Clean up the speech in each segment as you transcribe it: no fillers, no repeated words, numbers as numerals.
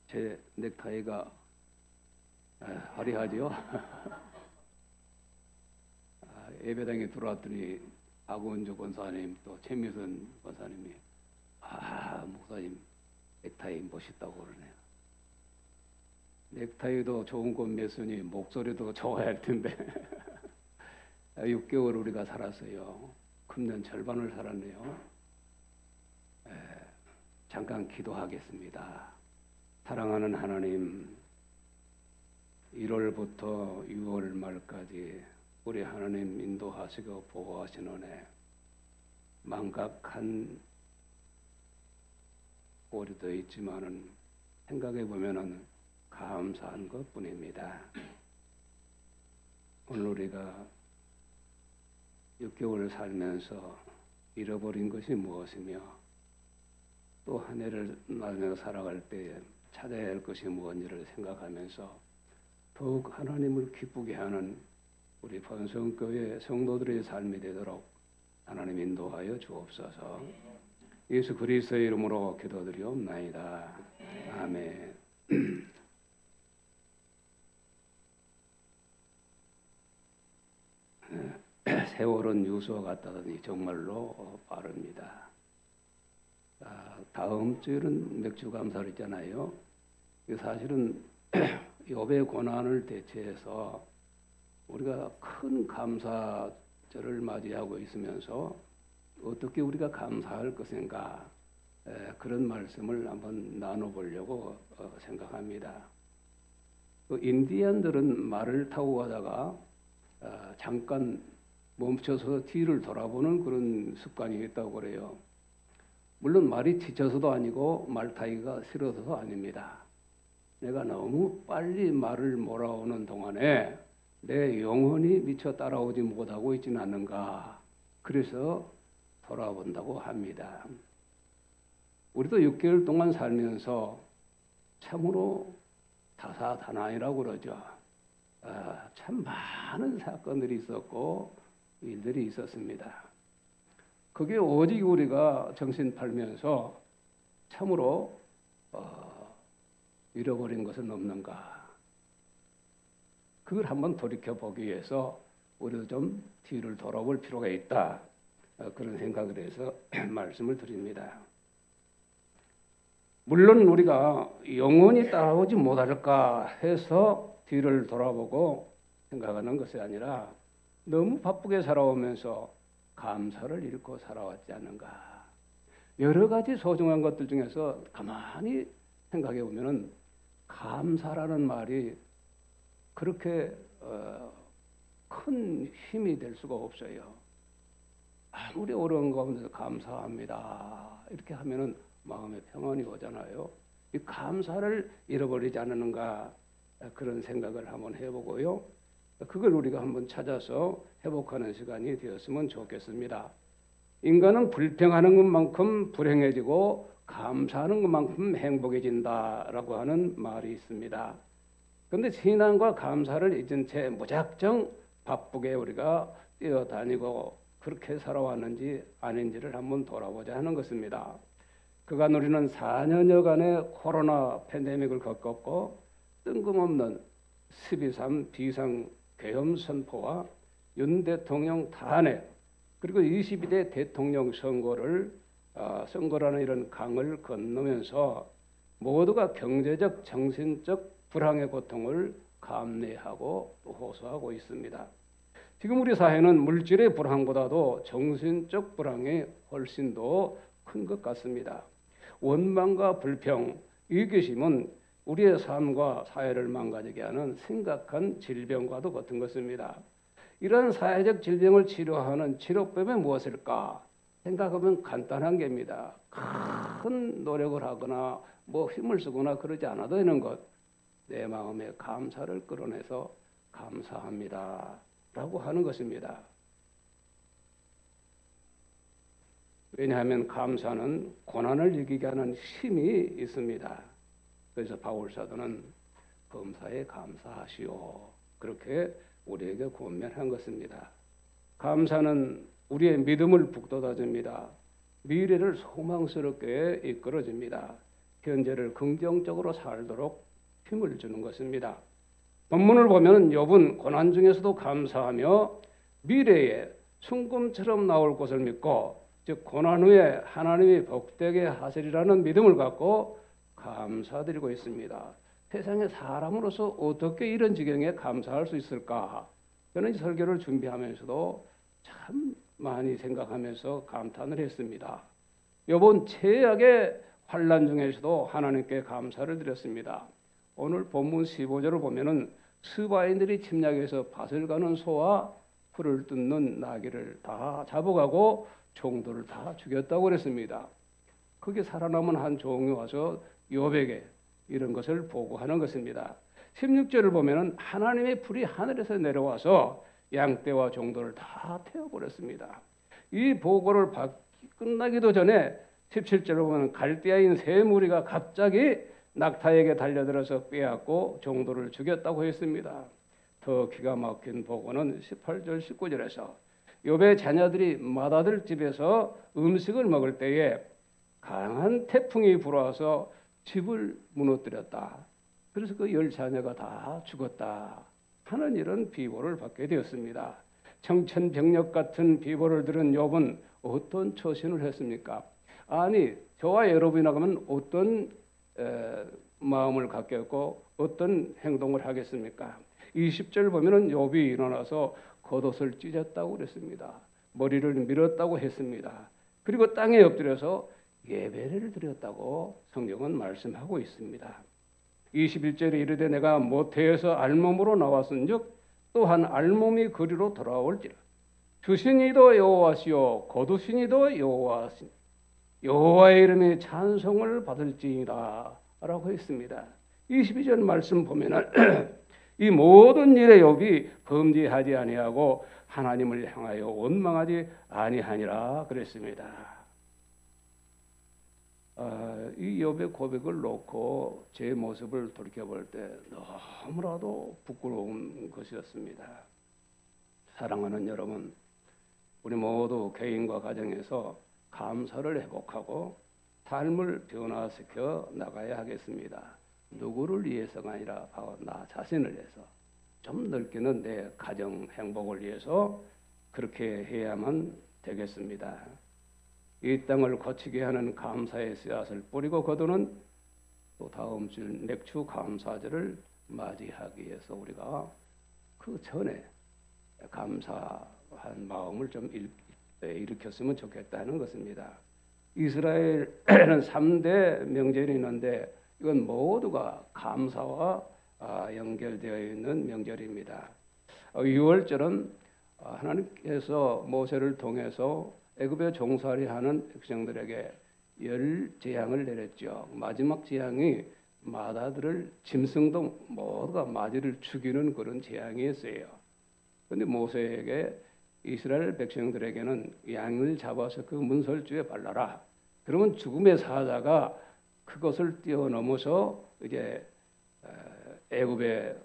제 넥타이가 화려하지요. 예배당에 들어왔더니 박원주 권사님 또 최미선 권사님이 목사님 넥타이 멋있다고 그러네요. 넥타이도 좋은 것 몇으니 목소리도 좋아야 할 텐데 6개월 우리가 살았어요. 금년 절반을 살았네요. 잠깐 기도하겠습니다. 사랑하는 하나님, 1월부터 6월 말까지 우리 하나님 인도하시고 보호하신 은혜, 망각한 꼴도 있지만은 생각해 보면은 감사한 것뿐입니다. 오늘 우리가 6개월 살면서 잃어버린 것이 무엇이며 또 한 해를 나누며 살아갈 때에 찾아야 할 것이 무엇인지를 생각하면서 더욱 하나님을 기쁘게 하는 우리 번성교회 성도들의 삶이 되도록 하나님 인도하여 주옵소서. 예수 그리스도의 이름으로 기도드리옵나이다. 아멘. 세월은 유수와 같다더니 정말로 빠릅니다. 다음 주일은 맥주 감사를 있잖아요. 사실은 욥의 고난을 대체해서 우리가 큰 감사절을 맞이하고 있으면서 어떻게 우리가 감사할 것인가, 그런 말씀을 한번 나눠보려고 생각합니다. 인디안들은 말을 타고 가다가 잠깐 멈춰서 뒤를 돌아보는 그런 습관이 있다고 그래요. 물론 말이 지쳐서도 아니고 말 타기가 싫어서도 아닙니다. 내가 너무 빨리 말을 몰아오는 동안에 내 영혼이 미처 따라오지 못하고 있지는 않는가, 그래서 돌아본다고 합니다. 우리도 6개월 동안 살면서 참으로 다사다난이라고 그러죠. 참 많은 사건들이 있었고 일들이 있었습니다. 그게 오직 우리가 정신 팔면서 참으로 잃어버린 것은 없는가, 그걸 한번 돌이켜보기 위해서 우리도 좀 뒤를 돌아볼 필요가 있다, 그런 생각을 해서 말씀을 드립니다. 물론 우리가 영원히 따라오지 못할까 해서 뒤를 돌아보고 생각하는 것이 아니라 너무 바쁘게 살아오면서 감사를 잃고 살아왔지 않는가. 여러 가지 소중한 것들 중에서 가만히 생각해 보면은 감사라는 말이 그렇게 큰 힘이 될 수가 없어요. 아무리 어려운 가운데서 감사합니다 이렇게 하면은 마음에 평안이 오잖아요. 이 감사를 잃어버리지 않는가, 그런 생각을 한번 해보고요. 그걸 우리가 한번 찾아서 회복하는 시간이 되었으면 좋겠습니다. 인간은 불평하는 것만큼 불행해지고 감사하는 것만큼 행복해진다라고 하는 말이 있습니다. 그런데 신앙과 감사를 잊은 채 무작정 바쁘게 우리가 뛰어다니고 그렇게 살아왔는지 아닌지를 한번 돌아보자 하는 것입니다. 그간 우리는 4년여간의 코로나 팬데믹을 겪었고 뜬금없는 12.3 비상 계엄 선포와 윤 대통령 탄핵, 그리고 22대 대통령 선거라는 이런 강을 건너면서 모두가 경제적, 정신적 불황의 고통을 감내하고 또 호소하고 있습니다. 지금 우리 사회는 물질의 불황보다도 정신적 불황이 훨씬 더 큰 것 같습니다. 원망과 불평, 이기심은 우리의 삶과 사회를 망가지게 하는 심각한 질병과도 같은 것입니다. 이러한 사회적 질병을 치료하는 치료법이 무엇일까 생각하면 간단한 게입니다. 큰 노력을 하거나 힘을 쓰거나 그러지 않아도 되는 것, 내 마음에 감사를 끌어내서 감사합니다 라고 하는 것입니다. 왜냐하면 감사는 고난을 이기게 하는 힘이 있습니다. 그래서 바울 사도는 범사에 감사하시오, 그렇게 우리에게 권면한 것입니다. 감사는 우리의 믿음을 북돋아줍니다. 미래를 소망스럽게 이끌어줍니다. 현재를 긍정적으로 살도록 힘을 주는 것입니다. 본문을 보면 욥은 고난 중에서도 감사하며 미래에 순금처럼 나올 것을 믿고, 즉 고난 후에 하나님이 복되게 하시리라는 믿음을 갖고 감사드리고 있습니다. 세상의 사람으로서 어떻게 이런 지경에 감사할 수 있을까? 저는 이 설교를 준비하면서도 참 많이 생각하면서 감탄을 했습니다. 욥은 최악의 환난 중에서도 하나님께 감사를 드렸습니다. 오늘 본문 15절을 보면은 스바인들이 침략해서 밭을 가는 소와 풀을 뜯는 나귀를 다 잡아가고 종들을 다 죽였다고 그랬습니다. 거기에 살아남은 한 종이 와서 욥에게 이런 것을 보고하는 것입니다. 16절을 보면은 하나님의 불이 하늘에서 내려와서 양떼와 종들을 다 태워버렸습니다. 이 보고를 끝나기도 전에 17절을 보면 갈대아인 세 무리가 갑자기 낙타에게 달려들어서 빼앗고 종들을 죽였다고 했습니다. 더 기가 막힌 보고는 18절 19절에서 욥의 자녀들이 맏아들 집에서 음식을 먹을 때에 강한 태풍이 불어와서 집을 무너뜨렸다. 그래서 그 10자녀가 다 죽었다 하는 이런 비보를 받게 되었습니다. 청천벽력 같은 비보를 들은 욥은 어떤 처신을 했습니까? 아니, 저와 여러분이나 그러면 어떤 마음을 갖겠고 어떤 행동을 하겠습니까? 20절 보면은 욥이 일어나서 겉옷을 찢었다고 그랬습니다. 머리를 밀었다고 했습니다. 그리고 땅에 엎드려서 예배를 드렸다고 성경은 말씀하고 있습니다. 21절에 이르되 내가 모태에서 알몸으로 나왔은즉 또한 알몸이 그리로 돌아올지라. 주신이도 여호와시요 거두신이도 여호와시니 여호와의 이름에 찬송을 받을지니라 라고 했습니다. 22절 말씀 보면은 이 모든 일에 욥이 범죄하지 아니하고 하나님을 향하여 원망하지 아니하니라 그랬습니다. 이 욥의 고백을 놓고 제 모습을 돌이켜볼 때 너무나도 부끄러운 것이었습니다. 사랑하는 여러분, 우리 모두 개인과 가정에서 감사를 회복하고 삶을 변화시켜 나가야 하겠습니다. 누구를 위해서가 아니라 바로 나 자신을 위해서, 좀 넓게는 내 가정 행복을 위해서 그렇게 해야만 되겠습니다. 이 땅을 거치게 하는 감사의 씨앗을 뿌리고 거두는 또 다음 주 맥주 감사절을 맞이하기 위해서 우리가 그 전에 감사한 마음을 좀 일으켰으면 좋겠다는 것입니다. 이스라엘에는 3대 명절이 있는데 이건 모두가 감사와 연결되어 있는 명절입니다. 6월절은 하나님께서 모세를 통해서 애굽에 종살이 하는 백성들에게 10재앙을 내렸죠. 마지막 재앙이 맏아들을 짐승도 모두가 마귀를 죽이는 그런 재앙이었어요. 그런데 모세에게 이스라엘 백성들에게는 양을 잡아서 그 문설주에 발라라. 그러면 죽음의 사자가 그것을 뛰어넘어서 이제 애굽의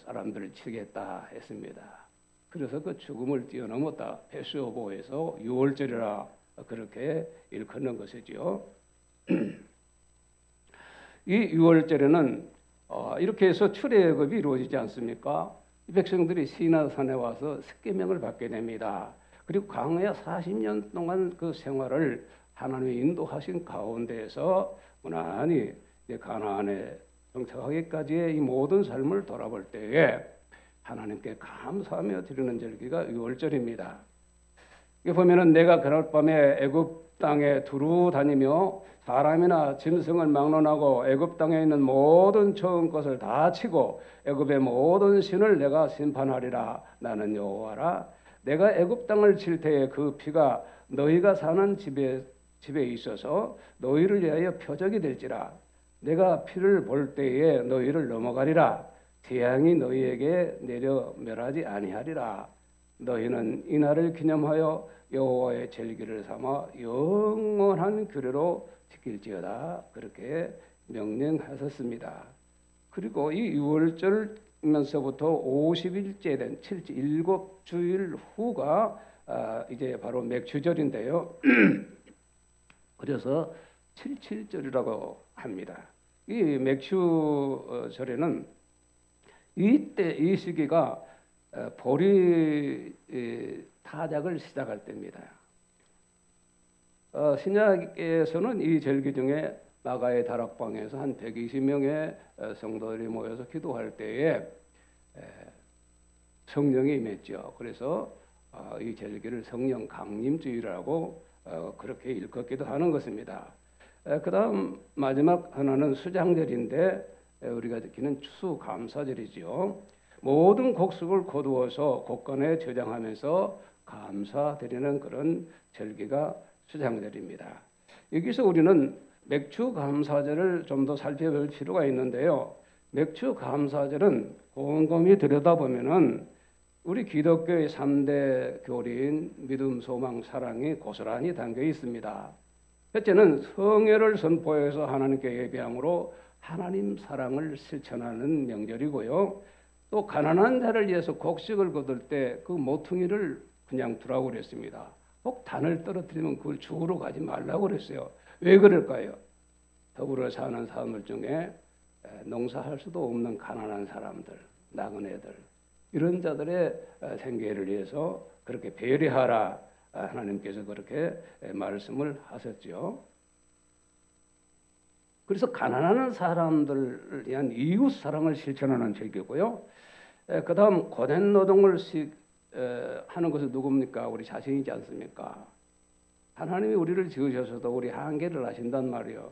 사람들을 치겠다 했습니다. 그래서 그 죽음을 뛰어넘었다. 패스오버에서 6월절이라 그렇게 일컫는 것이죠. 이 6월절에는 이렇게 해서 출애굽이 이루어지지 않습니까? 이 백성들이 시나산에 와서 십계명을 받게 됩니다. 그리고 광야 40년 동안 그 생활을 하나님의 인도하신 가운데에서 무난히 가나안에 정착하기까지의 이 모든 삶을 돌아볼 때에 하나님께 감사하며 드리는 절기가 6월절입니다. 이게 보면은 내가 그날 밤에 애굽 땅에 두루 다니며 사람이나 짐승을 막론하고 애굽 땅에 있는 모든 처음 것을 다 치고 애굽의 모든 신을 내가 심판하리라. 나는 여호와라. 내가 애굽 땅을 칠 때에 그 피가 너희가 사는 집에 있어서 너희를 위하여 표적이 될지라. 내가 피를 볼 때에 너희를 넘어가리라. 재앙이 너희에게 내려 멸하지 아니하리라. 너희는 이 날을 기념하여 여호와의 절기를 삼아 영원한 규례로 지킬지어다. 그렇게 명령하셨습니다. 그리고 이 6월절면서부터 50일째 된 7주일 후가 이제 바로 맥주절인데요. 그래서 77절이라고 합니다. 이 맥추절에는 이때 이 시기가 보리 타작을 시작할 때입니다. 신약에서는 이 절기 중에 마가의 다락방에서 한 120명의 성도들이 모여서 기도할 때에 성령이 임했죠. 그래서 이 절기를 성령 강림주일이라고 그렇게 일컫기도 하는 것입니다. 그 다음 마지막 하나는 수장절인데 우리가 듣기는 추수감사절이죠. 모든 곡식을 거두어서 곳간에 저장하면서 감사드리는 그런 절기가 수장절입니다. 여기서 우리는 맥추감사절을 좀 더 살펴볼 필요가 있는데요. 맥추감사절은 곰곰이 들여다보면은 우리 기독교의 3대 교리인 믿음, 소망, 사랑이 고스란히 담겨 있습니다. 첫째는 성회를 선포해서 하나님께 예배함으로 하나님 사랑을 실천하는 명절이고요. 또 가난한 자를 위해서 곡식을 거둘 때 그 모퉁이를 그냥 두라고 그랬습니다. 꼭 단을 떨어뜨리면 그걸 주우러 가지 말라고 그랬어요. 왜 그럴까요? 더불어 사는 사람들 중에 농사할 수도 없는 가난한 사람들, 나그네들 이런 자들의 생계를 위해서 그렇게 배려하라 하나님께서 그렇게 말씀을 하셨죠. 그래서 가난한 사람들을 위한 이웃 사랑을 실천하는 절기고요. 그 다음 고된 노동을 하는 것은 누굽니까? 우리 자신이지 않습니까? 하나님이 우리를 지으셔서도 우리 한계를 아신단 말이에요.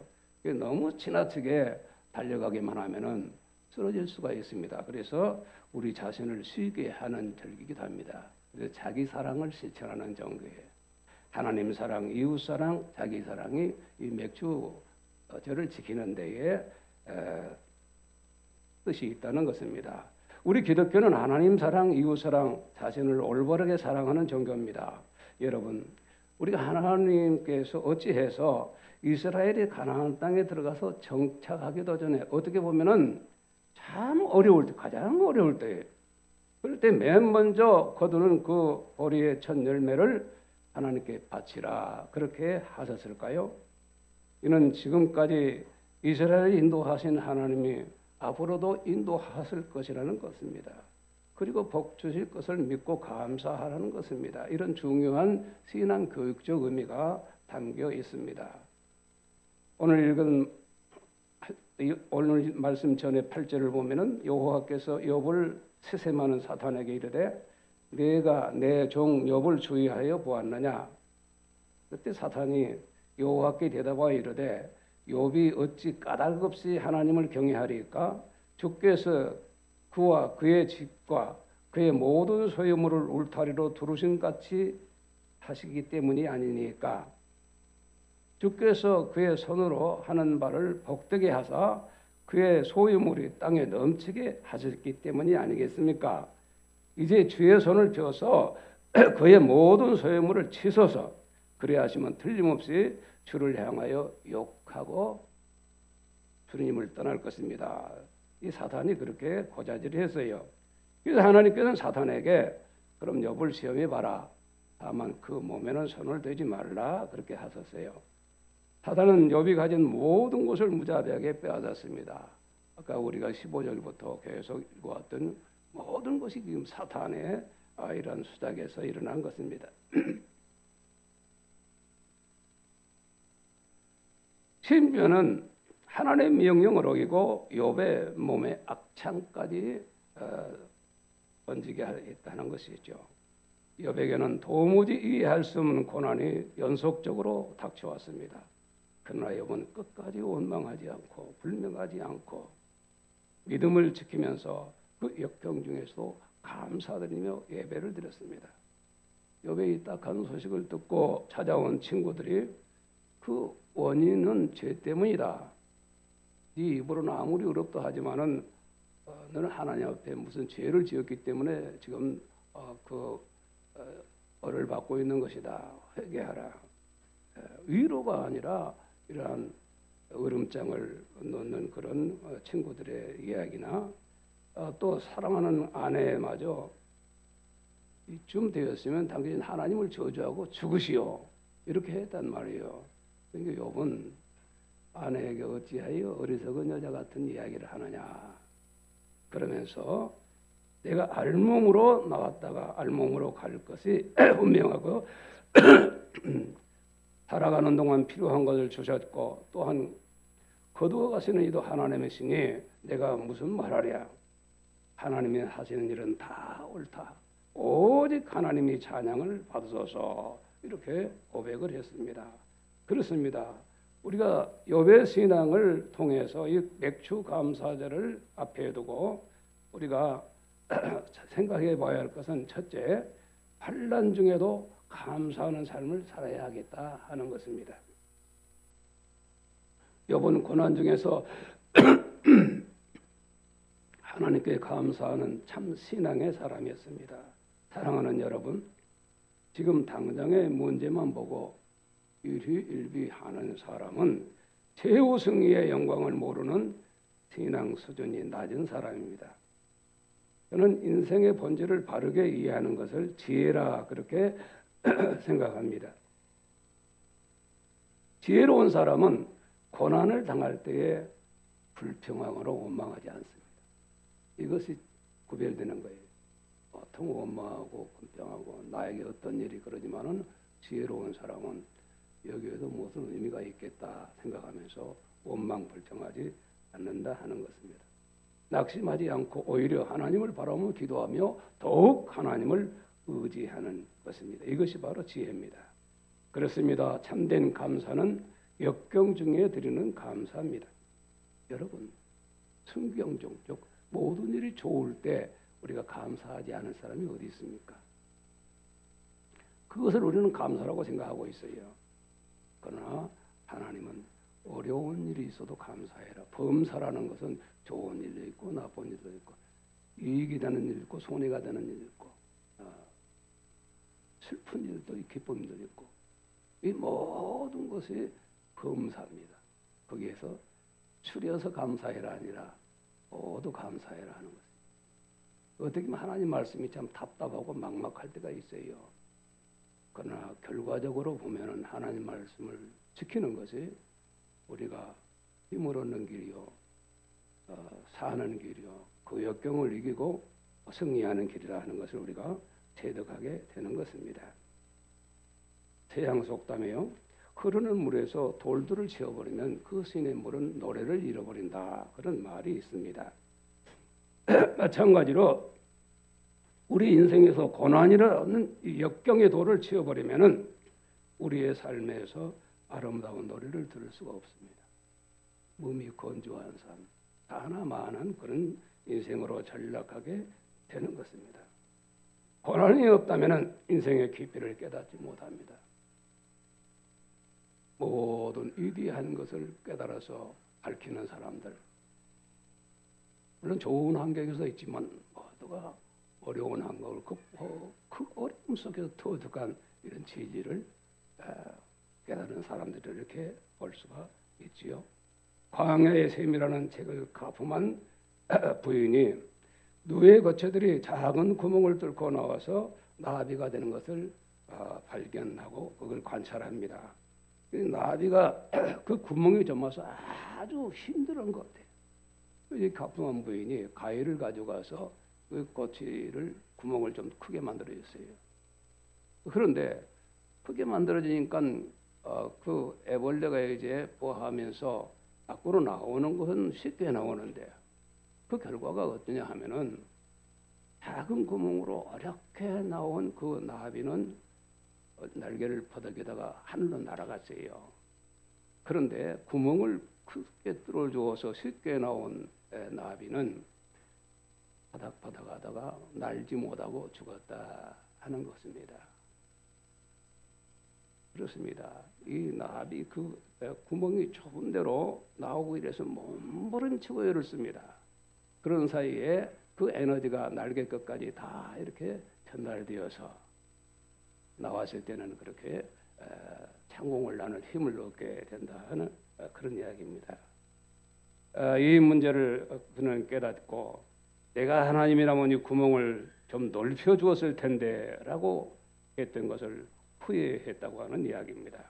너무 지나치게 달려가기만 하면은 쓰러질 수가 있습니다. 그래서 우리 자신을 쉬게 하는 절기이기도 합니다. 그래서 자기 사랑을 실천하는 정도예요. 하나님 사랑, 이웃 사랑, 자기 사랑이 이 맥주절을 지키는 데에 뜻이 있다는 것입니다. 우리 기독교는 하나님 사랑, 이웃 사랑, 자신을 올바르게 사랑하는 종교입니다. 여러분, 우리가 하나님께서 어찌해서 이스라엘이 가나안 땅에 들어가서 정착하기도 전에 어떻게 보면은 참 어려울 때, 가장 어려울 때, 그럴 때 맨 먼저 거두는 그 보리의 첫 열매를 하나님께 바치라 그렇게 하셨을까요? 이는 지금까지 이스라엘을 인도하신 하나님이 앞으로도 인도하실 것이라는 것입니다. 그리고 복 주실 것을 믿고 감사하라는 것입니다. 이런 중요한 신앙 교육적 의미가 담겨 있습니다. 오늘 말씀 전에 8절을 보면은 여호와께서 욥을 세셈하는 사탄에게 이르되 내가 내 종 욥을 주의하여 보았느냐. 그때 사탄이 여호와께 대답하여 이르되 욥이 어찌 까닭없이 하나님을 경외하리까? 주께서 그와 그의 집과 그의 모든 소유물을 울타리로 두르신 같이 하시기 때문이 아니니까. 주께서 그의 손으로 하는 바를 복되게 하사 그의 소유물이 땅에 넘치게 하셨기 때문이 아니겠습니까? 이제 주의 손을 펴서 그의 모든 소유물을 치소서. 그래 하시면 틀림없이 주를 향하여 욕하고 주님을 떠날 것입니다. 이 사탄이 그렇게 고자질했어요. 그래서 하나님께서는 사탄에게 그럼 욥을 시험해 봐라. 다만 그 몸에는 손을 대지 말라 그렇게 하셨어요. 사탄은 욥이 가진 모든 것을 무자비하게 빼앗았습니다. 아까 우리가 15절부터 계속 읽어왔던 모든 것이 지금 사탄의 이런 수작에서 일어난 것입니다. 심지어는 하나님의 명령을 어기고 욥의 몸에 악창까지 던지게 했다는 것이죠. 욥에게는 도무지 이해할 수 없는 고난이 연속적으로 닥쳐왔습니다. 그러나 욥은 끝까지 원망하지 않고 불명하지 않고 믿음을 지키면서 그 역경 중에서도 감사드리며 예배를 드렸습니다. 욥의 이 딱한 소식을 듣고 찾아온 친구들이 그 원인은 죄 때문이다. 네 입으로는 아무리 어렵다 하지만은 너는 하나님 앞에 무슨 죄를 지었기 때문에 지금 벌을 받고 있는 것이다. 회개하라. 위로가 아니라 이러한 으름장을 놓는 그런 친구들의 이야기나 또 사랑하는 아내마저 이쯤 되었으면 당신 하나님을 저주하고 죽으시오. 이렇게 했단 말이에요. 그러니까 욥은 아내에게 어찌하여 어리석은 여자 같은 이야기를 하느냐. 그러면서 내가 알몸으로 나왔다가 알몸으로 갈 것이 분명하고 살아가는 동안 필요한 것을 주셨고 또한 거두어 가시는 이도 하나님이시니 내가 무슨 말하랴. 하나님이 하시는 일은 다 옳다. 오직 하나님이 찬양을 받으소서. 이렇게 고백을 했습니다. 그렇습니다. 우리가 욥의 신앙을 통해서 이 맥주 감사절을 앞에 두고 우리가 생각해 봐야 할 것은 첫째, 환난 중에도 감사하는 삶을 살아야 하겠다 하는 것입니다. 욥은 고난 중에서 하나님께 감사하는 참 신앙의 사람이었습니다. 사랑하는 여러분, 지금 당장의 문제만 보고 일희일비하는 사람은 최우승의 영광을 모르는 신앙 수준이 낮은 사람입니다. 저는 인생의 본질을 바르게 이해하는 것을 지혜라 그렇게 생각합니다. 지혜로운 사람은 고난을 당할 때에 불평하거나 원망하지 않습니다. 이것이 구별되는 거예요. 보통 원망하고 불평하고 나에게 어떤 일이 그러지만은 지혜로운 사람은 여기에도 무슨 의미가 있겠다 생각하면서 원망 불평하지 않는다 하는 것입니다. 낙심하지 않고 오히려 하나님을 바라보며 기도하며 더욱 하나님을 의지하는 것입니다. 이것이 바로 지혜입니다. 그렇습니다. 참된 감사는 역경 중에 드리는 감사입니다. 여러분, 순경 중 모든 일이 좋을 때 우리가 감사하지 않은 사람이 어디 있습니까? 그것을 우리는 감사라고 생각하고 있어요. 그러나 하나님은 어려운 일이 있어도 감사해라. 범사라는 것은 좋은 일도 있고 나쁜 일도 있고 이익이 되는 일도 있고 손해가 되는 일도 있고 슬픈 일도 있고 기쁜 일도 있고 이 모든 것이 범사입니다. 거기에서 추려서 감사해라 아니라 모두 감사해라 하는 것입니다. 어떻게 보면 하나님 말씀이 참 답답하고 막막할 때가 있어요. 그러나 결과적으로 보면은 하나님 말씀을 지키는 것이 우리가 힘을 얻는 길이요, 사는 길이요, 그 역경을 이기고 승리하는 길이라 하는 것을 우리가 체득하게 되는 것입니다. 서양 속담에요, 흐르는 물에서 돌들을 채워버리면 그 시내 물은 노래를 잃어버린다 그런 말이 있습니다. 마찬가지로 우리 인생에서 고난이라는 역경의 돌을 채워버리면은 우리의 삶에서 아름다운 노래를 들을 수가 없습니다. 몸이 건조한 삶, 하나만한 그런 인생으로 전락하게 되는 것입니다. 고난이 없다면은 인생의 깊이를 깨닫지 못합니다. 모든 위대한 것을 깨달아서 밝히는 사람들, 물론 좋은 환경에서 있지만 모두가 어려운 환경을 극복하고 그 어려움 속에서 터득한 이런 지혜를 깨달은 사람들을 이렇게 볼 수가 있지요. 광야의 샘이라는 책을 가품한 부인이 누에 거처들이 작은 구멍을 뚫고 나와서 나비가 되는 것을 발견하고 그걸 관찰합니다. 나비가 그 구멍에 점아서 아주 힘들은 것 같아요. 이 가품한 부인이 가위를 가져가서 그 꼬치를 구멍을 좀 크게 만들어줬어요. 그런데 크게 만들어지니까 그 애벌레가 이제 보하면서 밖으로 나오는 것은 쉽게 나오는데 그 결과가 어떠냐 하면은 작은 구멍으로 어렵게 나온 그 나비는 날개를 퍼덕이다가 하늘로 날아갔어요. 그런데 구멍을 크게 뚫어주어서 쉽게 나온 나비는 바닥바닥 하다가 날지 못하고 죽었다 하는 것입니다. 그렇습니다. 이 나비 그 구멍이 좁은 대로 나오고 이래서 몸부림치고 애를 씁니다. 그런 사이에 그 에너지가 날개 끝까지 다 이렇게 전달되어서 나왔을 때는 그렇게 창공을 나는 힘을 얻게 된다 하는 그런 이야기입니다. 이 문제를 그는 깨닫고 내가 하나님이라면 이 구멍을 좀 넓혀 주었을 텐데 라고 했던 것을 후회했다고 하는 이야기입니다.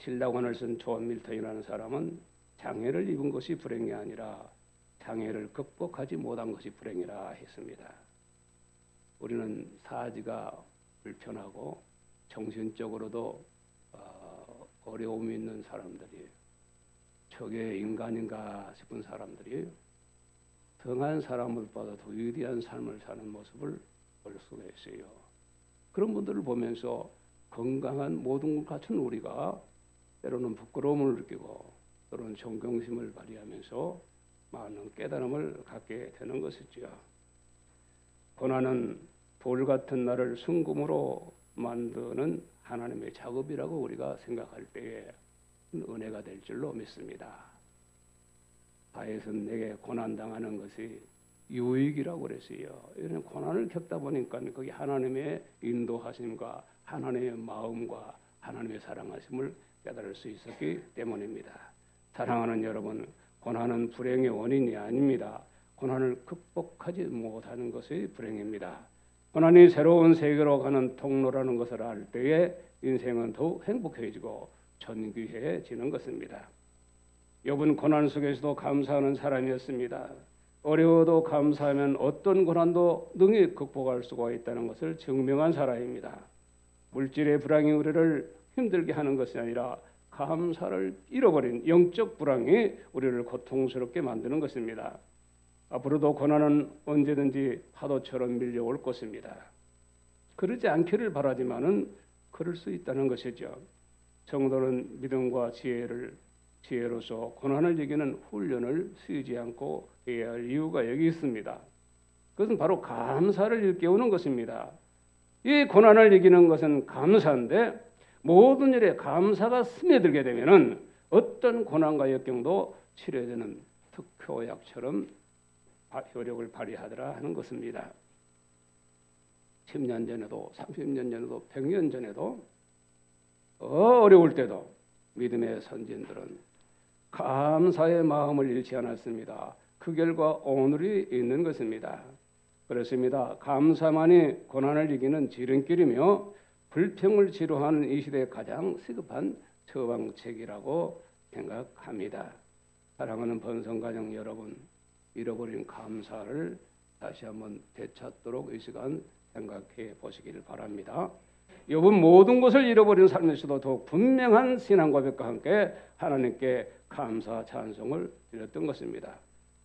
신라관을 쓴 존 밀턴이라는 사람은 장애를 입은 것이 불행이 아니라 장애를 극복하지 못한 것이 불행이라 했습니다. 우리는 사지가 불편하고 정신적으로도 어려움이 있는 사람들이, 저게 인간인가 싶은 사람들이 등한 사람을보다 더 위대한 삶을 사는 모습을 볼 수가 있어요. 그런 분들을 보면서 건강한 모든 것 같은 우리가 때로는 부끄러움을 느끼고 또는 존경심을 발휘하면서 많은 깨달음을 갖게 되는 것이지요. 고난은 돌 같은 나를 순금으로 만드는 하나님의 작업이라고 우리가 생각할 때에 은혜가 될 줄로 믿습니다. 다윗은 내게 고난당하는 것이 유익이라고 그랬어요. 이런 고난을 겪다 보니까 거기 하나님의 인도하심과 하나님의 마음과 하나님의 사랑하심을 깨달을 수 있었기 때문입니다. 사랑하는 여러분, 고난은 불행의 원인이 아닙니다. 고난을 극복하지 못하는 것이 불행입니다. 고난이 새로운 세계로 가는 통로라는 것을 알 때에 인생은 더욱 행복해지고 존귀해지는 것입니다. 욥은 고난 속에서도 감사하는 사람이었습니다. 어려워도 감사하면 어떤 고난도 능히 극복할 수가 있다는 것을 증명한 사람입니다. 물질의 불황이 우리를 힘들게 하는 것이 아니라 감사를 잃어버린 영적 불황이 우리를 고통스럽게 만드는 것입니다. 앞으로도 고난은 언제든지 파도처럼 밀려올 것입니다. 그러지 않기를 바라지만은 그럴 수 있다는 것이죠. 성도는 믿음과 지혜로서 고난을 이기는 훈련을 쉬지 않고 해야 할 이유가 여기 있습니다. 그것은 바로 감사를 일깨우는 것입니다. 이 고난을 이기는 것은 감사인데 모든 일에 감사가 스며들게 되면은 어떤 고난과 역경도 치료되는 특효약처럼 효력을 발휘하더라 하는 것입니다. 10년 전에도 30년 전에도 100년 전에도 어려울 때도 믿음의 선진들은 감사의 마음을 잃지 않았습니다. 그 결과 오늘이 있는 것입니다. 그렇습니다. 감사만이 고난을 이기는 지름길이며 불평을 치료하는 이 시대의 가장 시급한 처방책이라고 생각합니다. 사랑하는 번성가정 여러분, 잃어버린 감사를 다시 한번 되찾도록 이 시간 생각해 보시기를 바랍니다. 욥은 모든 것을 잃어버린 삶에서도 더욱 분명한 신앙 고백과 함께 하나님께 감사 찬송을 드렸던 것입니다.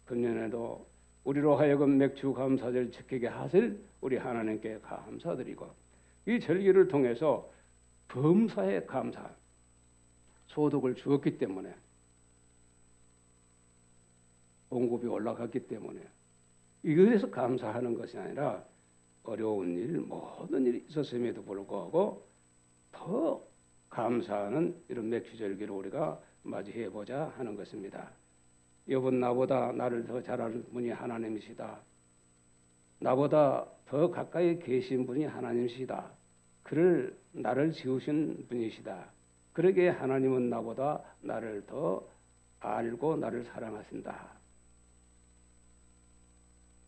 금년에도 우리로 하여금 맥주 감사절 지키게 하실 우리 하나님께 감사드리고 이 절기를 통해서 범사에 감사, 소득을 주었기 때문에 공급이 올라갔기 때문에 이것에서 감사하는 것이 아니라 어려운 일, 모든 일이 있었음에도 불구하고 더 감사하는 이런 맥주절기를 우리가 맞이해보자 하는 것입니다. 욥은 나보다 나를 더 잘 아는 분이 하나님이시다. 나보다 더 가까이 계신 분이 하나님이시다. 그를 나를 지으신 분이시다. 그러기에 하나님은 나보다 나를 더 알고 나를 사랑하신다.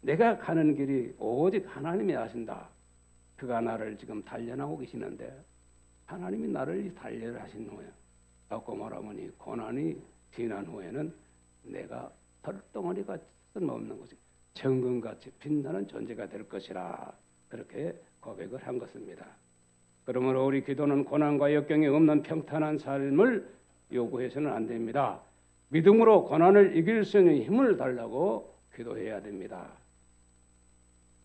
내가 가는 길이 오직 하나님이 아신다. 그가 나를 지금 단련하고 계시는데 하나님이 나를 단련하신 후에 아까 말하면 고난이 지난 후에는 내가 털덩어리가 쓸모없는 것이 정금같이 빛나는 존재가 될 것이라 그렇게 고백을 한 것입니다. 그러므로 우리 기도는 고난과 역경이 없는 평탄한 삶을 요구해서는 안 됩니다. 믿음으로 고난을 이길 수 있는 힘을 달라고 기도해야 됩니다.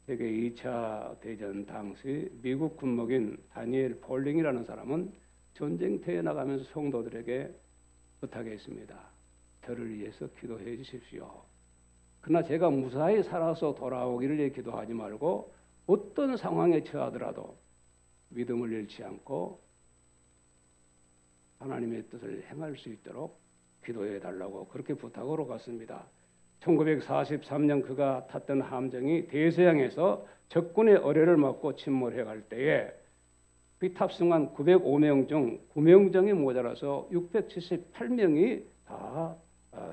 세계 2차 대전 당시 미국 군목인 다니엘 폴링이라는 사람은 전쟁터에 나가면서 성도들에게 부탁했습니다. 저를 위해서 기도해 주십시오. 그러나 제가 무사히 살아서 돌아오기를 위해 기도하지 말고 어떤 상황에 처하더라도 믿음을 잃지 않고 하나님의 뜻을 행할 수 있도록 기도해 달라고 그렇게 부탁으로 갔습니다. 1943년 그가 탔던 함정이 대서양에서 적군의 어뢰를 맞고 침몰해 갈 때에 그 탑승한 905명 중 9명정이 모자라서 678명이 다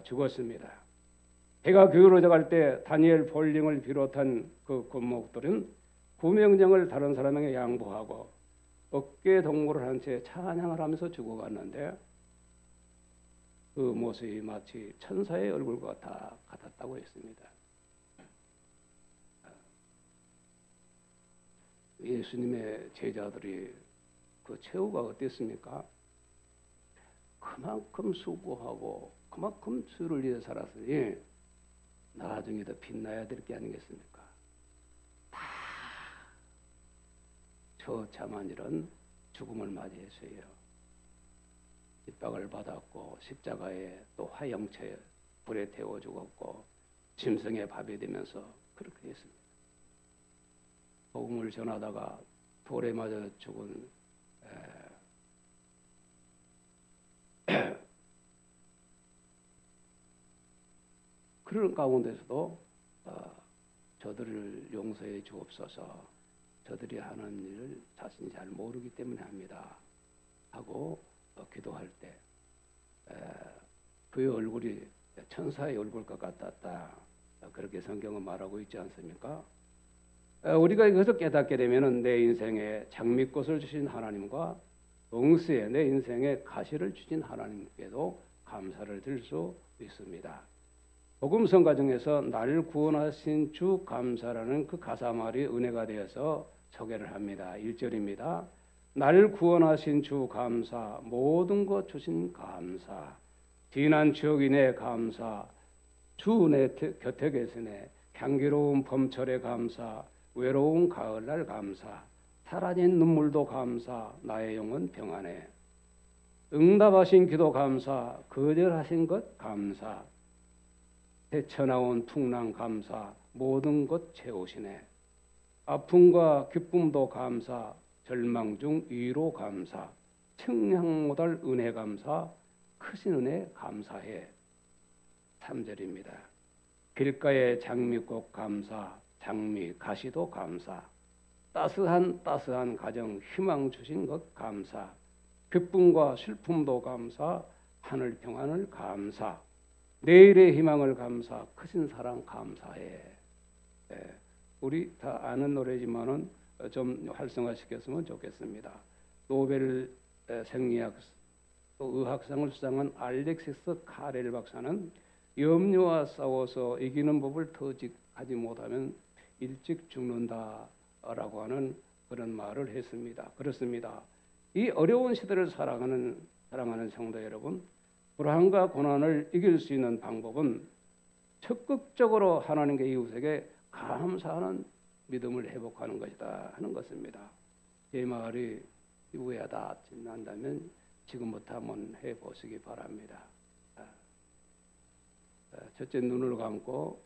죽었습니다. 해가 기울어져 갈 때 다니엘 폴링을 비롯한 그 군목들은 9명정을 다른 사람에게 양보하고 어깨 동무를 한 채 찬양을 하면서 죽어갔는데 그 모습이 마치 천사의 얼굴과 다 같았다고 했습니다. 예수님의 제자들이 그 최후가 어땠습니까? 그만큼 수고하고 그만큼 주를 위해 살았으니 나중에 더 빛나야 될 게 아니겠습니까? 다 처참한 일은 죽음을 맞이했어요. 핍박을 받았고 십자가에 또 화형체에 불에 태워 죽었고 짐승의 밥이 되면서 그렇게 했습니다. 복음을 전하다가 돌에 맞아 죽은 그런 가운데서도 저들을 용서해 주옵소서. 저들이 하는 일을 자신이 잘 모르기 때문에 합니다 하고 기도할 때 그의 얼굴이 천사의 얼굴과 같았다. 그렇게 성경은 말하고 있지 않습니까? 우리가 이것을 깨닫게 되면 내 인생에 장미꽃을 주신 하나님과 동시에 내 인생에 가시를 주신 하나님께도 감사를 드릴 수 있습니다. 복음성 가정에서 나를 구원하신 주 감사라는 그 가사말이 은혜가 되어서 소개를 합니다. 1절입니다. 나를 구원하신 주 감사, 모든 것 주신 감사, 지난 추억이 내 감사, 주 내 곁에 계시네, 향기로운 봄철의 감사, 외로운 가을날 감사, 사라진 눈물도 감사, 나의 영혼 평안해. 응답하신 기도 감사, 거절하신 것 감사, 헤쳐나온 풍랑 감사, 모든 것 채우시네. 아픔과 기쁨도 감사, 절망 중 위로 감사, 청량 못할 은혜 감사, 크신 은혜 감사해. 3절입니다. 길가의 장미꽃 감사, 장미 가시도 감사, 따스한 가정 희망 주신 것 감사, 기쁨과 슬픔도 감사, 하늘 평안을 감사, 내일의 희망을 감사, 크신 사랑 감사해. 우리 다 아는 노래지만은 좀 활성화시켰으면 좋겠습니다. 노벨 생리학 또 의학상을 수상한 알렉시스 카렐 박사는 염려와 싸워서 이기는 법을 터득하지 못하면 일찍 죽는다라고 하는 그런 말을 했습니다. 그렇습니다. 이 어려운 시대를 사랑하는 성도 여러분, 불안과 고난을 이길 수 있는 방법은 적극적으로 하나님께 이웃에게 감사하는 믿음을 회복하는 것이다 하는 것입니다. 제 말이 이후에 다 지난다면 지금부터 한번 해보시기 바랍니다. 첫째, 눈을 감고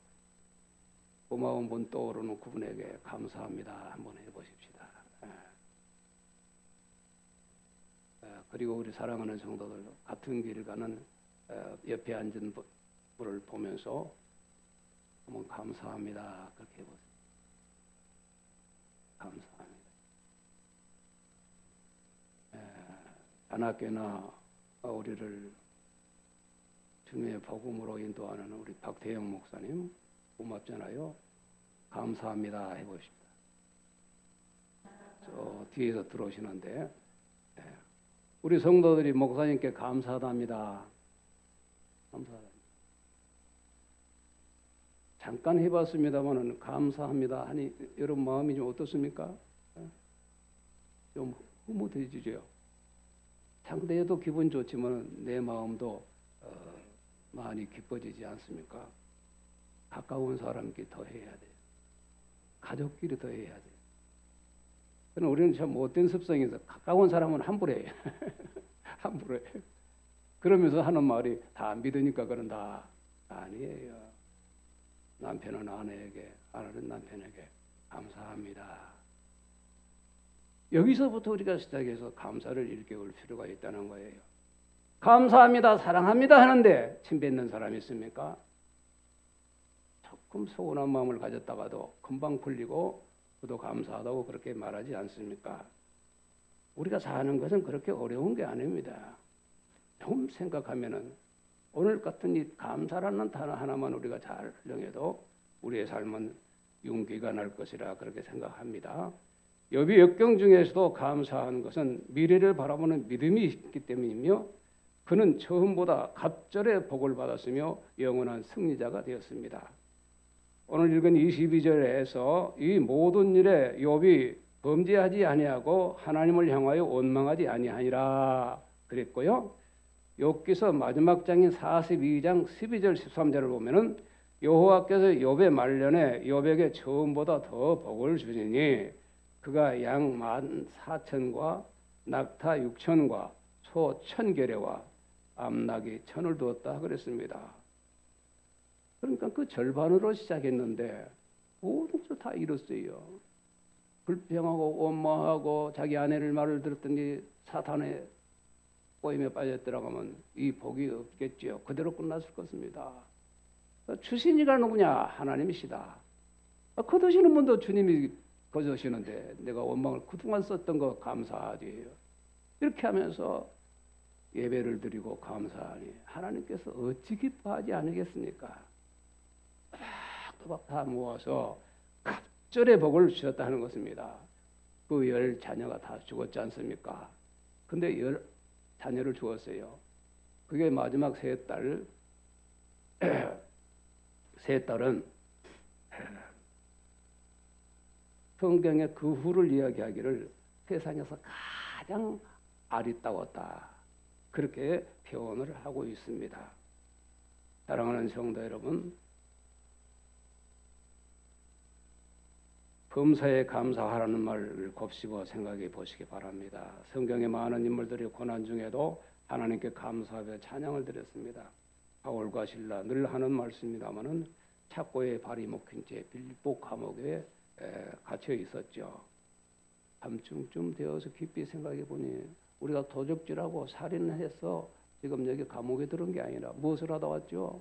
고마운 분 떠오르는 그분에게 감사합니다 한번 해보십시다. 그리고 우리 사랑하는 성도들 같은 길 가는 옆에 앉은 분을 보면서 한번 감사합니다 그렇게 해보세요. 감사합니다. 자나깨나 우리를 주님의 복음으로 인도하는 우리 박태영 목사님 고맙잖아요. 감사합니다 해보십시다. 저 뒤에서 들어오시는데 우리 성도들이 목사님께 감사합니다. 감사합니다. 잠깐 해봤습니다만은 감사합니다 하니 여러분 마음이 좀 어떻습니까? 좀 흐뭇해지죠. 상대에도 기분 좋지만 내 마음도 많이 기뻐지지 않습니까? 가까운 사람끼리 더 해야 돼요. 가족끼리 더 해야 돼요. 그럼 우리는 참 못된 습성에서 가까운 사람은 함부로 해요. 함부로 해요. 그러면서 하는 말이 다 안 믿으니까 그런다. 아니에요. 남편은 아내에게, 아내는 남편에게 감사합니다. 여기서부터 우리가 시작해서 감사를 일깨울 필요가 있다는 거예요. 감사합니다, 사랑합니다 하는데 침 뱉는 사람이 있습니까? 조금 서운한 마음을 가졌다가도 금방 풀리고 그도 감사하다고 그렇게 말하지 않습니까? 우리가 사는 것은 그렇게 어려운 게 아닙니다. 좀 생각하면은 오늘 같은 이 감사라는 단어 하나만 우리가 잘 활용해도 우리의 삶은 용기가 날 것이라 그렇게 생각합니다. 여비 역경 중에서도 감사하는 것은 미래를 바라보는 믿음이 있기 때문이며 그는 처음보다 갑절의 복을 받았으며 영원한 승리자가 되었습니다. 오늘 읽은 22절에서 이 모든 일에 욥이 범죄하지 아니하고 하나님을 향하여 원망하지 아니하니라 그랬고요. 욥기서 마지막 장인 42장 12절 13절을 보면은 여호와께서 욥의 말년에 욥에게 처음보다 더 복을 주시니 그가 양 14,000과 낙타 6,000과 소 1,000계례와 암나귀 1,000을 두었다 그랬습니다. 그러니까 그 절반으로 시작했는데 모든 걸 다 잃었어요. 불평하고 원망하고 자기 아내를 말을 들었더니 사탄의 꼬임에 빠졌더라고 하면 이 복이 없겠지요. 그대로 끝났을 것입니다. 주신 이가 누구냐? 하나님이시다. 거두시는 분도 주님이 거두시는데 내가 원망을 그동안 썼던 거 감사하지. 이렇게 하면서 예배를 드리고 감사하니 하나님께서 어찌 기뻐하지 않으겠습니까? 또박 다 모아서 갑절의 복을 주셨다 하는 것입니다. 그 10 자녀가 다 죽었지 않습니까? 근데 10 자녀를 주었어요. 그게 마지막 세 딸은 성경에 그 후를 이야기하기를 세상에서 가장 아리따웠다. 그렇게 표현을 하고 있습니다. 사랑하는 성도 여러분, 범사에 감사하라는 말을 곱씹어 생각해 보시기 바랍니다. 성경의 많은 인물들이 고난 중에도 하나님께 감사하며 찬양을 드렸습니다. 바울과 실라 늘 하는 말씀입니다마는 착고에 발이 묶인 채 빌보 감옥에 갇혀 있었죠. 밤중쯤 되어서 깊이 생각해 보니 우리가 도적질하고 살인해서 지금 여기 감옥에 들은 게 아니라 무엇을 하다 왔죠?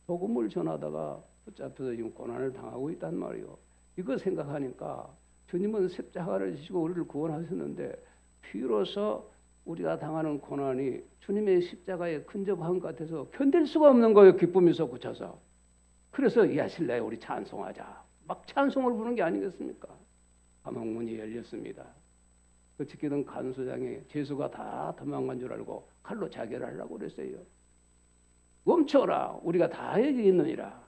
복음을 전하다가 붙잡혀서 지금 고난을 당하고 있단 말이요. 이거 생각하니까 주님은 십자가를 지시고 우리를 구원하셨는데 비로소 우리가 당하는 고난이 주님의 십자가에 근접한 것 같아서 견딜 수가 없는 거예요. 기쁨이 솟구쳐서. 그래서 야 신라에 우리 찬송하자. 막 찬송을 부르는 게 아니겠습니까? 감옥문이 열렸습니다. 그 지키던 간수장이 죄수가 다 도망간 줄 알고 칼로 자결하려고 그랬어요. 멈춰라. 우리가 다 여기 있느니라.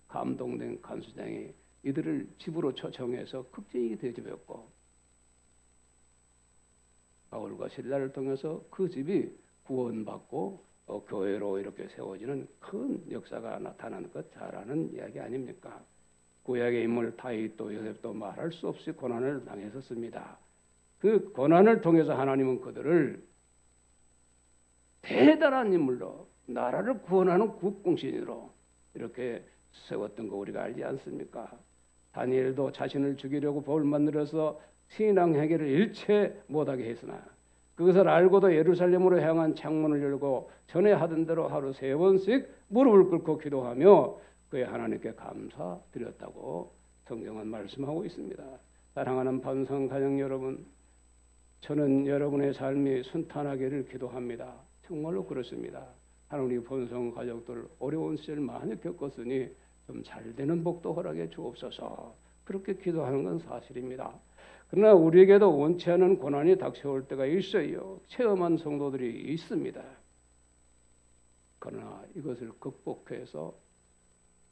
감동된 간수장이 이들을 집으로 초청해서 극진히 대접했고 바울과 실라를 통해서 그 집이 구원받고 교회로 이렇게 세워지는 큰 역사가 나타나는 것 잘 아는 이야기 아닙니까? 구약의 인물 다윗도 요셉도 말할 수 없이 고난을 당했었습니다. 그 고난을 통해서 하나님은 그들을 대단한 인물로 나라를 구원하는 국공신으로 이렇게 세웠던 거 우리가 알지 않습니까? 다니엘도 자신을 죽이려고 벌 만들어서 신앙 회개를 일체 못하게 했으나 그것을 알고도 예루살렘으로 향한 창문을 열고 전에 하던 대로 하루 3번씩 무릎을 꿇고 기도하며 그의 하나님께 감사드렸다고 성경은 말씀하고 있습니다. 사랑하는 반성 가정 여러분, 저는 여러분의 삶이 순탄하기를 기도합니다. 정말로 그렇습니다. 하나님 본성 가족들 어려운 시절 많이 겪었으니 좀 잘되는 복도 허락해 주옵소서. 그렇게 기도하는 건 사실입니다. 그러나 우리에게도 원치 않은 고난이 닥쳐올 때가 있어요. 체험한 성도들이 있습니다. 그러나 이것을 극복해서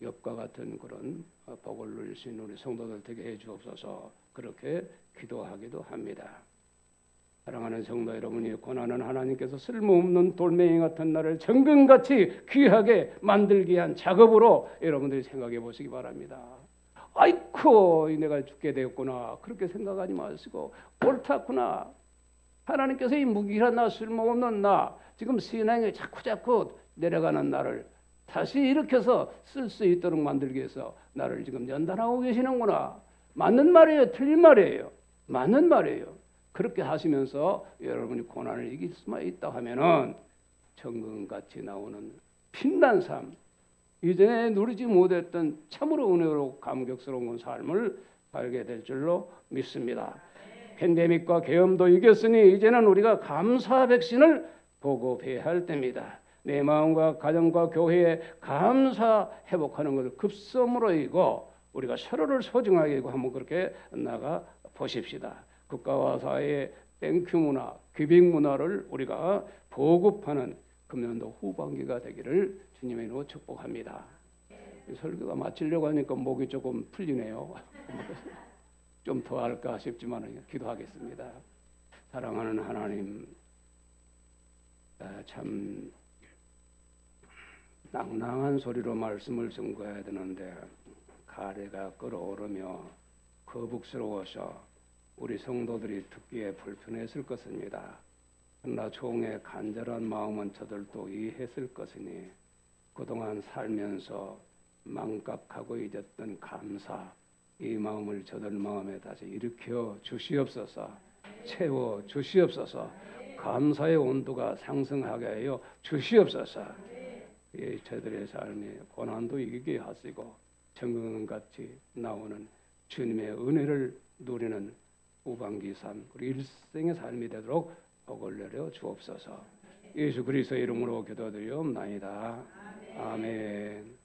욥과 같은 그런 복을 누릴 수 있는 우리 성도들 되게 해 주옵소서. 그렇게 기도하기도 합니다. 사랑하는 성도 여러분이 고난은 하나님께서 쓸모없는 돌멩이 같은 나를 정금같이 귀하게 만들기 위한 작업으로 여러분들이 생각해 보시기 바랍니다. 아이쿠 내가 죽게 되었구나 그렇게 생각하지 마시고 옳다구나 하나님께서 이 무기한 나 쓸모없는 나 지금 신앙에 자꾸자꾸 내려가는 나를 다시 일으켜서 쓸 수 있도록 만들기 위해서 나를 지금 연단하고 계시는구나. 맞는 말이에요. 틀린 말이에요. 맞는 말이에요. 그렇게 하시면서 여러분이 고난을 이길 수만 있다 하면은 정금같이 나오는 빛난 삶, 이전에 누리지 못했던 참으로 은혜로 감격스러운 삶을 살게 될 줄로 믿습니다. 팬데믹과 계엄도 이겼으니 이제는 우리가 감사 백신을 보급해야 할 때입니다. 내 마음과 가정과 교회에 감사 회복하는 것을 급선무로 이고 우리가 서로를 소중하게 여기고 한번 그렇게 나가 보십시다. 국가와 사회에 땡큐 문화, 기빙 문화를 우리가 보급하는 금년도 후반기가 되기를 주님의 이름으로 축복합니다. 이 설교가 마치려고 하니까 목이 조금 풀리네요. 좀 더 할까 싶지만 기도하겠습니다. 사랑하는 하나님, 참 낭낭한 소리로 말씀을 증거해야 되는데 가래가 끓어오르며 거북스러워서 우리 성도들이 듣기에 불편했을 것입니다. 그러나 종의 간절한 마음은 저들도 이해했을 것이니 그동안 살면서 망각하고 잊었던 감사, 이 마음을 저들 마음에 다시 일으켜 주시옵소서. 채워 주시옵소서. 감사의 온도가 상승하게 하여 주시옵소서. 저들의 삶에 고난도 이기게 하시고 정금같이 나오는 주님의 은혜를 누리는 후반기 삶, 우리 일생의 삶이 되도록 복을 내려 주옵소서. 예수 그리스도의 이름으로 기도드리옵나이다. 아멘.